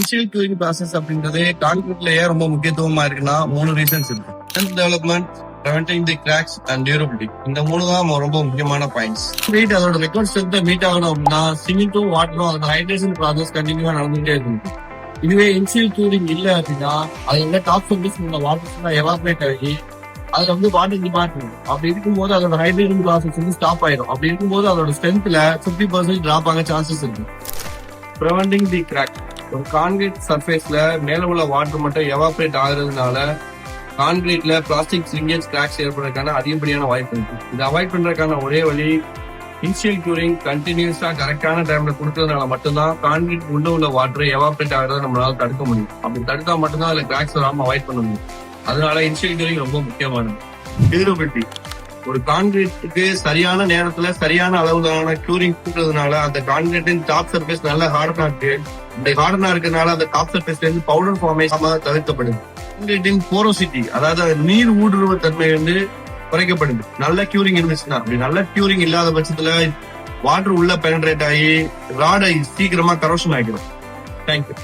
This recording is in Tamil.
இனிஷியல் கியூரிங் ப்ராசஸ் அப்படின்றது கான்கிரீட்ல ஏன் ரொம்ப முக்கியத்துவமா இருக்குன்னா 3 ரீசன்ஸ் இருக்கு. Strength development, preventing the cracks and durability. இந்த 3 தான் ரொம்ப முக்கியமான பாயிண்ட்ஸ். வீட் அதோட ரெக்கார்ட் ஸ்ட்ரென்த் மீட் ஆகணும் அப்படின்னா சிமெண்ட்டும் வாட்டரும் அதோட ஹைட்ரேஷன் ப்ராசஸ் கண்டினியூவா நடந்துட்டே இருக்கும். இதுவே இனிஷியல் கியூரிங் இல்ல அப்படின்னா அது டாப் சர்ஃபேஸ் உள்ள வாட்டர் எவாபரேட் ஆகி அதுல வாட்டர் டிபார்ட்மெண்ட் அப்படி இருக்கும்போது அதோட ஹைட்ரேஷன் ப்ராசஸ் ஸ்டாப் ஆயிடும். அப்படி இருக்கும்போது அதோட ஸ்ட்ரென்த்ல 50% டிராப் ஆக சான்சஸ் இருக்கு. preventing the crack, ஒரு கான்கிரீட் சர்ஃபேஸ்ல மேல உள்ள வாட்டர் மட்டும் எவாபரேட் ஆகுறதுனால கான்கிரீட்ல பிளாஸ்டிக் ஸ்லிங்கேஜ் கிராக்ஸ் ஏற்படுறதுக்கான அதிகப்படியான வாய்ப்பு இருக்கு. இதை அவாய்ட் பண்றதுக்கான ஒரே வழி இனிஷியல் கியூரிங் கண்டினியூஸா கரெக்டான டைம்ல கொடுக்கறதுனால மட்டும்தான் கான்கிரீட் உள்ள வாட்டர் எவாபரேட் ஆகிறத நம்மளால தடுக்க முடியும். அப்படி தடுத்தா மட்டும்தான் அதுல கிராக்ஸ் வராம அவாய்ட் பண்ண முடியும். அதனால இனிஷியல் கியூரிங் ரொம்ப முக்கியமானது. டியூரபிலிட்டி, ஒரு கான்கிரீட்டுக்கு சரியான நேரத்துல சரியான அளவுலான கியூரிங் கொடுக்கறதுனால அந்த கான்கிரீட்டின் டாப் சர்ஃபேஸ் நல்ல ஹார்டனா இருக்கு. இந்த ஹார்டனா இருக்கிறதுனால அந்த டாப் சர்ஃபேஸ்ல இருந்து பவுடர் ஃபார்மேஷன் தவிர்க்கப்படுது. கான்கிரீட்டின் போரோசிட்டி, அதாவது நீர் ஊடுருவ தன்மை குறைக்கப்படுது நல்ல கியூரிங் இருந்துச்சுன்னா. அப்படி நல்ல கியூரிங் இல்லாத பட்சத்துல வாட்டர் உள்ள பெனட்ரேட் ஆகி ராடை சீக்கிரமா கரோஷன் ஆகிடும். தேங்க்யூ.